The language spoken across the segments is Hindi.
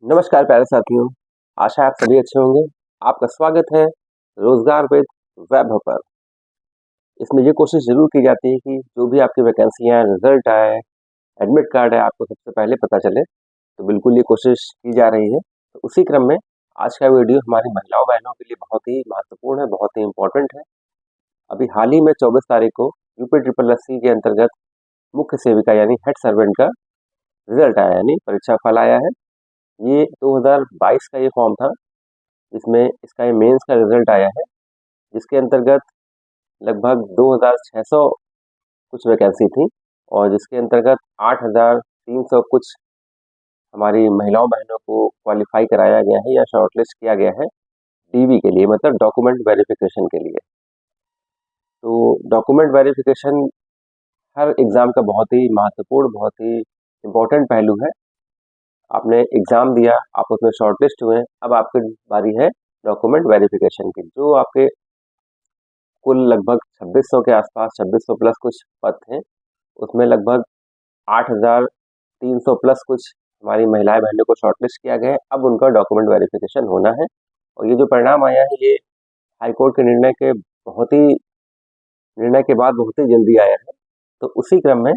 नमस्कार प्यारे साथियों। आशा है आप सभी अच्छे होंगे। आपका स्वागत है रोजगार विद वैभव पर। इसमें ये कोशिश जरूर की जाती है कि जो भी आपकी वैकेंसियां रिजल्ट आए, एडमिट कार्ड है, आपको सबसे पहले पता चले। तो बिल्कुल ये कोशिश की जा रही है। तो उसी क्रम में आज का वीडियो हमारी महिलाओं बहनों के लिए बहुत ही महत्वपूर्ण है, बहुत ही इम्पोर्टेंट है। अभी हाल ही में 24 तारीख को यूपी ट्रिपल एस सी के अंतर्गत मुख्य सेविका यानी हेड सर्वेंट का रिजल्ट आया, यानी परीक्षा फल आया है। ये 2022 का ये फॉर्म था, इसमें इसका ये मेंस का रिजल्ट आया है, जिसके अंतर्गत लगभग 2600 कुछ वैकेंसी थी और जिसके अंतर्गत 8300 कुछ हमारी महिलाओं बहनों को क्वालिफाई कराया गया है या शॉर्टलिस्ट किया गया है डीवी के लिए, मतलब डॉक्यूमेंट वेरिफिकेशन के लिए। तो डॉक्यूमेंट वेरिफिकेशन हर एग्ज़ाम का बहुत ही महत्वपूर्ण, बहुत ही इम्पोर्टेंट पहलू है। आपने एग्ज़ाम दिया, आप उसमें शॉर्टलिस्ट हुए, अब आपकी बारी है डॉक्यूमेंट वेरिफिकेशन की। जो आपके कुल लगभग 2600 के आसपास, 2600 प्लस कुछ पद थे, उसमें लगभग 8300 प्लस कुछ हमारी महिलाएं बहनों को शॉर्टलिस्ट किया गया है। अब उनका डॉक्यूमेंट वेरिफिकेशन होना है और ये जो परिणाम आया है, ये हाईकोर्ट के निर्णय के बाद बहुत ही जल्दी आया है। तो उसी क्रम में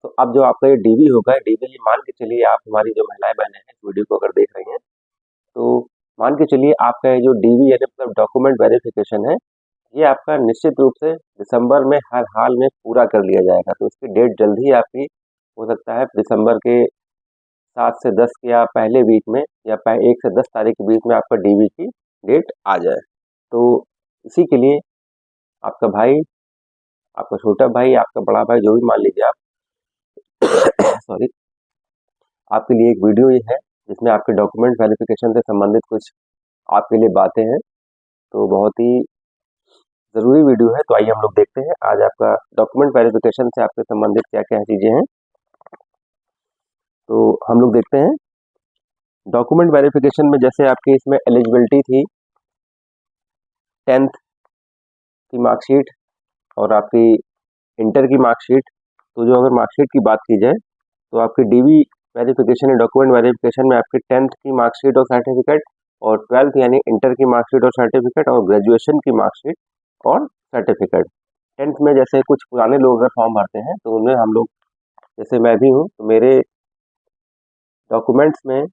तो अब जो आपका ये डीवी होगा, डीवी ये मान के चलिए, आप हमारी जो महिलाएं बहनें हैं इस वीडियो को अगर देख रही हैं, तो मान के चलिए आपका ये जो डीवी यानी मतलब डॉक्यूमेंट वेरिफिकेशन है, ये आपका निश्चित रूप से दिसंबर में हर हाल में पूरा कर लिया जाएगा। तो इसकी डेट जल्द ही आपकी हो सकता है दिसंबर के 7 से 10 या पहले वीक में या 1 से 10 तारीख के बीच में आपका डीवी की डेट आ जाए। तो इसी के लिए आपका भाई, आपका छोटा भाई, आपका बड़ा भाई, जो भी मान लीजिए आप सॉरी, आपके लिए एक वीडियो ये है जिसमें आपके डॉक्यूमेंट वेरिफिकेशन से संबंधित कुछ आपके लिए बातें हैं। तो बहुत ही ज़रूरी वीडियो है, तो आइए हम लोग देखते हैं आज आपका डॉक्यूमेंट वेरिफिकेशन से आपके संबंधित क्या क्या चीज़ें हैं। तो हम लोग देखते हैं डॉक्यूमेंट वेरिफिकेशन में, जैसे आपकी इसमें एलिजिबिलिटी थी 10th की मार्कशीट और आपकी इंटर की मार्कशीट। तो जो अगर मार्कशीट की बात की जाए तो आपकी डीवी वेरिफिकेशन या डॉक्यूमेंट वेरिफिकेशन में आपकी 10th की मार्कशीट और सर्टिफिकेट और 12th यानी इंटर की मार्कशीट और सर्टिफिकेट और ग्रेजुएशन की मार्कशीट और सर्टिफिकेट। 10th में जैसे कुछ पुराने लोग अगर फॉर्म भरते हैं तो उनमें हम लोग, जैसे मैं भी हूँ, तो मेरे डॉक्यूमेंट्स में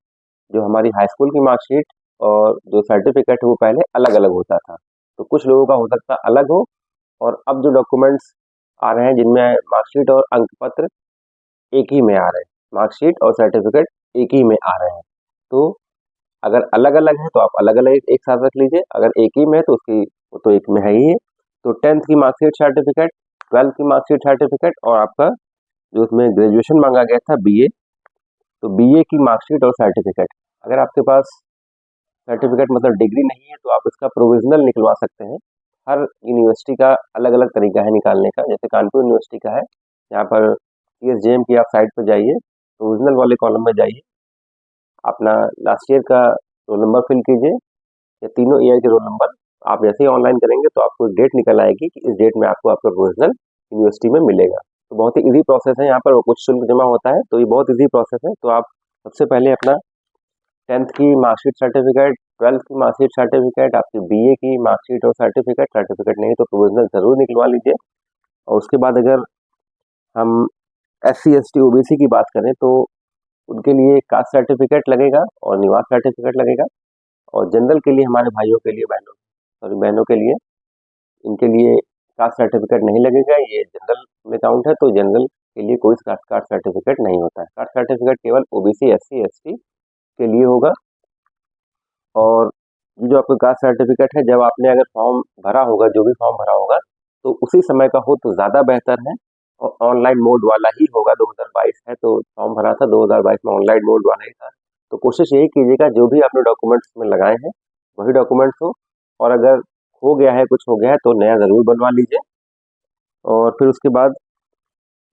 जो हमारी हाई स्कूल की मार्कशीट और जो सर्टिफिकेट है वो पहले अलग अलग होता था। तो कुछ लोगों का हो सकता है अलग हो, और अब जो डॉक्यूमेंट्स आ रहे हैं जिनमें मार्कशीट और अंक पत्र एक ही में आ रहे हैं, मार्कशीट और सर्टिफिकेट एक ही में आ रहे हैं। तो अगर अलग अलग है तो आप अलग अलग एक साथ रख लीजिए, अगर एक ही में है तो उसकी वो तो एक में है ही है। तो 10th की मार्कशीट सर्टिफिकेट, 12th की मार्कशीट सर्टिफिकेट और आपका जो उसमें ग्रेजुएशन मांगा गया था बीए, तो बीए की मार्कशीट और सर्टिफिकेट। अगर आपके पास सर्टिफिकेट मतलब डिग्री नहीं है तो आप इसका प्रोविजनल निकलवा सकते हैं। हर यूनिवर्सिटी का अलग अलग तरीका है निकालने का। जैसे कानपुर यूनिवर्सिटी का है, यहाँ पर सीएसजेएम की आप साइट पर जाइए, प्रोविजनल वाले कॉलम में जाइए, अपना लास्ट ईयर का रोल नंबर फिल कीजिए या तीनों ईयर के रोल नंबर। आप जैसे ही ऑनलाइन करेंगे तो आपको एक डेट निकल आएगी कि इस डेट में आपको आपका प्रोविजनल यूनिवर्सिटी में मिलेगा। तो बहुत ही इजी प्रोसेस है, यहाँ पर कुछ शुल्क जमा होता है, तो ये बहुत इजी प्रोसेस है। तो आप सबसे पहले अपना 10th की मार्कशीट सर्टिफिकेट, 12th की मार्कशीट सर्टिफिकेट, आपकी बीए की मार्कशीट और सर्टिफिकेट, सर्टिफिकेट नहीं तो प्रोविजनल जरूर निकलवा लीजिए। और उसके बाद अगर हम SC ST OBC की बात करें तो उनके लिए कास्ट सर्टिफिकेट लगेगा और निवास सर्टिफिकेट लगेगा। और जनरल के लिए, हमारे भाइयों के लिए, बहनों के लिए, इनके लिए कास्ट सर्टिफिकेट नहीं लगेगा। ये जनरल में काउंट है, तो जनरल के लिए कोई कास्ट सर्टिफिकेट नहीं होता है। कास्ट सर्टिफिकेट केवल OBC SC ST के लिए होगा। और ये जो आपका कास्ट सर्टिफिकेट है, जब आपने अगर फॉर्म भरा होगा, जो भी फॉर्म भरा होगा, तो उसी समय का हो तो ज़्यादा बेहतर है। और ऑनलाइन मोड वाला ही होगा। 2022 है तो फॉर्म भरा था, 2022 में ऑनलाइन मोड वाला ही था। तो कोशिश यही कीजिएगा जो भी आपने डॉक्यूमेंट्स में लगाए हैं वही डॉक्यूमेंट्स हो, और अगर हो गया है, कुछ हो गया है, तो नया ज़रूर बनवा लीजिए। और फिर उसके बाद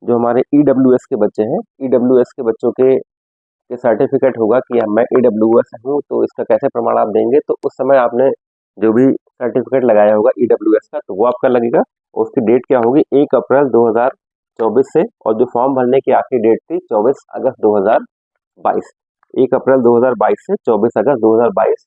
जो हमारे EWS के बच्चे हैं, EWS के बच्चों के सर्टिफिकेट होगा कि मैं EWS हूँ, तो इसका कैसे प्रमाण आप देंगे। तो उस समय आपने जो भी सर्टिफिकेट लगाया होगा EWS का, तो वो आपका लगेगा। और उसकी डेट क्या होगी, 1 अप्रैल 2024 से, और जो फॉर्म भरने की आखिरी डेट थी 24 अगस्त 2022। 1 अप्रैल 2022 से 24 अगस्त 2022।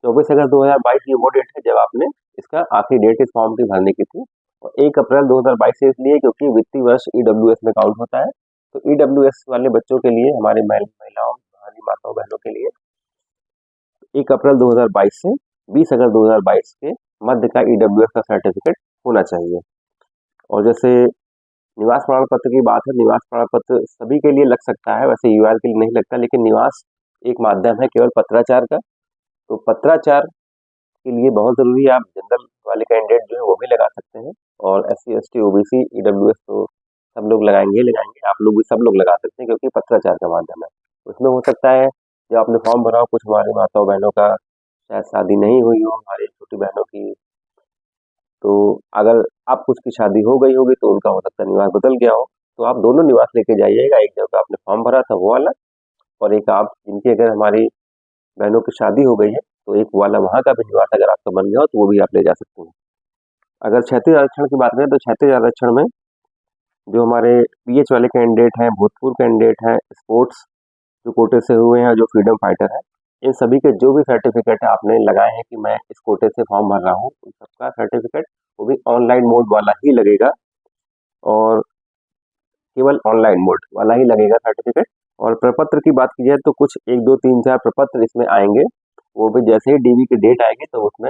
24 अगस्त 2022 ये वो डेट है जब आपने इसका आखिरी डेट इस फॉर्म की भरने की थी। और 1 अप्रैल 2022 से इसलिए क्योंकि वित्तीय वर्ष ईडब्ल्यूएस में काउंट होता है। तो ईडब्ल्यूएस वाले बच्चों के लिए, हमारे महिलाओं, हमारी माताओं बहनों के लिए 1 अप्रैल 2022 से 20 अगस्त 2022 के मध्य का ईडब्ल्यूएस का सर्टिफिकेट होना चाहिए। और जैसे निवास प्रमाण पत्र की बात है, निवास प्रमाण पत्र सभी के लिए लग सकता है, वैसे यूआर के लिए नहीं लगता, लेकिन निवास एक माध्यम है केवल पत्राचार का। तो पत्राचार के लिए बहुत ज़रूरी है, आप जनरल वाले कैंडिडेट जो है वो भी लगा सकते हैं, और एससी एसटी ओबीसी ईडब्ल्यूएस तो सब लोग लगाएंगे ही लगाएंगे, आप लोग भी सब लोग लगा सकते हैं क्योंकि पत्राचार का माध्यम है। उसमें हो सकता है जब आपने फॉर्म भरा हो, कुछ हमारी माताओं बहनों का शायद शादी नहीं हुई हो, हमारी छोटी बहनों की, तो अगर आप कुछ की शादी हो गई होगी तो उनका हो सकता है निवास बदल गया हो, तो आप दोनों निवास लेके जाइएगा। एक जगह आपने फॉर्म भरा था वो वाला, और एक आप जिनकी अगर हमारी बहनों की शादी हो गई है तो एक वाला वहाँ का भी निवास अगर आपका बन गया हो तो वो भी आप ले जा सकते हैं। अगर क्षैतिज आरक्षण की बात करें तो क्षैतिज आरक्षण में जो हमारे पीएच वाले कैंडिडेट हैं, भूतपूर्व कैंडिडेट हैं, स्पोर्ट्स जो कोटे से हुए हैं, जो फ्रीडम फाइटर हैं, इन सभी के जो भी सर्टिफिकेट आपने लगाए हैं कि मैं इस कोटे से फॉर्म भर रहा हूँ, उन सबका सर्टिफिकेट वो भी ऑनलाइन मोड वाला ही लगेगा, और केवल ऑनलाइन मोड वाला ही लगेगा सर्टिफिकेट। और प्रपत्र की बात की जाए तो कुछ 1 2 3 4 प्रपत्र इसमें आएंगे, वो भी जैसे ही डीवी की डेट आएगी तो उसमें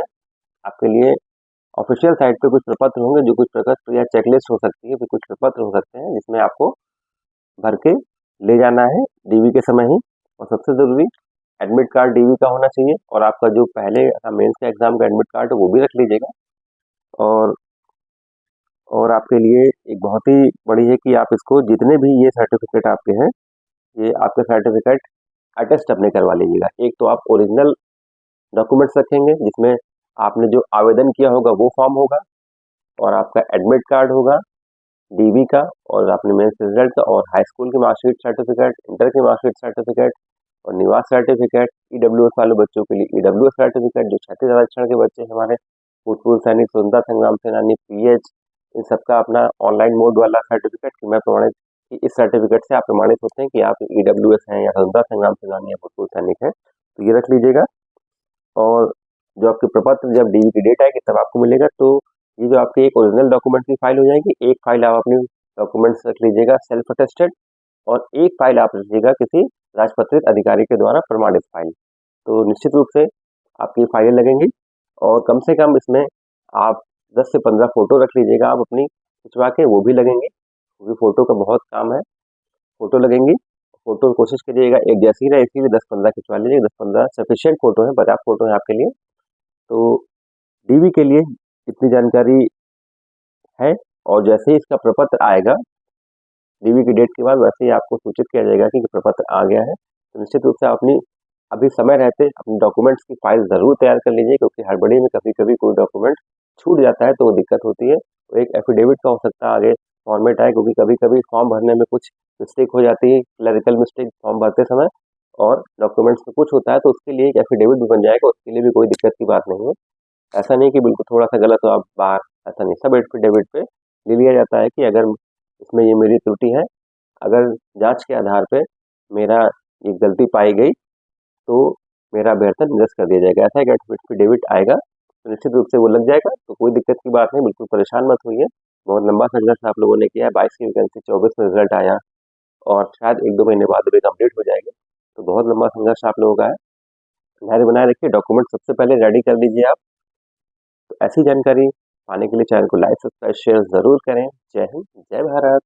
आपके लिए ऑफिशियल साइट पे कुछ प्रपत्र होंगे, जो कुछ प्रपत्र या चेकलिस्ट हो सकती है, फिर कुछ प्रपत्र हो सकते हैं जिसमें आपको भर के ले जाना है डीवी के समय ही। और सबसे ज़रूरी एडमिट कार्ड डीवी का होना चाहिए, और आपका जो पहले मेंस का एग्जाम का एडमिट कार्ड है वो भी रख लीजिएगा। और आपके लिए एक बहुत ही बड़ी है कि आप इसको जितने भी ये सर्टिफिकेट आपके हैं, ये आपके सर्टिफिकेट अटेस्ट अपने करवा लीजिएगा। एक तो आप ओरिजिनल डॉक्यूमेंट्स रखेंगे जिसमें आपने जो आवेदन किया होगा वो फॉर्म होगा, और आपका एडमिट कार्ड होगा डीवी का, और अपने मेंस रिजल्ट का, और हाई स्कूल की मार्कशीट सर्टिफिकेट, इंटर की मार्कशीट सर्टिफिकेट, और निवास सर्टिफिकेट, ईडब्ल्यूएस वाले बच्चों के लिए ईडब्ल्यूएस सर्टिफिकेट, जो क्षैतिज आरक्षण के बच्चे हमारे भूतपूर्व सैनिक, स्वतंत्रता संग्राम सेनानी, पीएच, इन सबका अपना ऑनलाइन मोड वाला सर्टिफिकेट कि मैं प्रमाणित, कि इस सर्टिफिकेट से आप प्रमाणित होते हैं कि आप ईडब्ल्यूएस हैं या स्वतंत्रता संग्राम सेनानी या भूतपूर्व सैनिक हैं, तो ये रख लीजिएगा। और जो आपके प्रपत्र जब डीवी की डेट आएगी तब आपको मिलेगा, तो ये जो आपकी एक ओरिजिनल डॉक्यूमेंट की फाइल हो जाएगी, एक फाइल आप अपनी डॉक्यूमेंट्स रख लीजिएगा सेल्फ अटेस्टेड, और एक फाइल आप रख लीजिएगा किसी राजपत्रित अधिकारी के द्वारा प्रमाणित फाइल। तो निश्चित रूप से आपकी फाइलें लगेंगी, और कम से कम इसमें आप 10 से 15 फोटो रख लीजिएगा, आप अपनी खिंचवा के, वो भी लगेंगे क्योंकि फोटो का बहुत काम है, फोटो लगेंगी। फोटो कोशिश करिएगा एक जैसी रहे, इसकी भी 10-15 खिंचवा लीजिए, 10-15 सफिशियंट फोटो है, पर्याप्त फोटो है आपके लिए। तो डीवी के लिए इतनी जानकारी है, और जैसे ही इसका प्रपत्र आएगा डीवी की डेट के बाद, वैसे ही आपको सूचित किया जाएगा कि प्रपत्र आ गया है। तो निश्चित रूप से अपनी अभी समय रहते अपने डॉक्यूमेंट्स की फाइल ज़रूर तैयार कर लीजिए, क्योंकि हड़बड़ी में कभी कभी कोई डॉक्यूमेंट छूट जाता है तो वो दिक्कत होती है। तो एक एफिडेविट का हो सकता है आगे फॉर्मेट आए, क्योंकि कभी कभी फॉर्म भरने में कुछ मिस्टेक हो जाती है, क्लरिकल मिस्टेक फॉर्म भरते समय, और डॉक्यूमेंट्स में कुछ होता है, तो उसके लिए एक एफिडेविट भी बन जाएगा, उसके लिए भी कोई दिक्कत की बात नहीं है। ऐसा नहीं कि बिल्कुल थोड़ा सा गलत हो आप बाहर, ऐसा नहीं, सब एफिडेविट पे ले लिया जाता है कि अगर इसमें ये मेरी त्रुटि है, अगर जांच के आधार पे मेरा ये गलती पाई गई तो मेरा अभ्यर्थन निरस्त कर दिया जाएगा। ऐसा एक एफिडेविट आएगा तो निश्चित रूप से वो लग जाएगा, तो कोई दिक्कत की बात नहीं, बिल्कुल परेशान मत होइए। बहुत लंबा संघर्ष आप लोगों ने किया है, 22 की वैकेंसी 24 में रिजल्ट आया, और शायद 1-2 महीने बाद भी कंप्लीट हो जाएगी, तो बहुत लंबा संघर्ष आप लोगों का है। धैर्य बनाए रखिए, डॉक्यूमेंट सबसे पहले रेडी कर लीजिए आप। तो ऐसी जानकारी पाने के लिए चैनल को लाइक, सब्सक्राइब, शेयर ज़रूर करें। जय हिंद, जय भारत।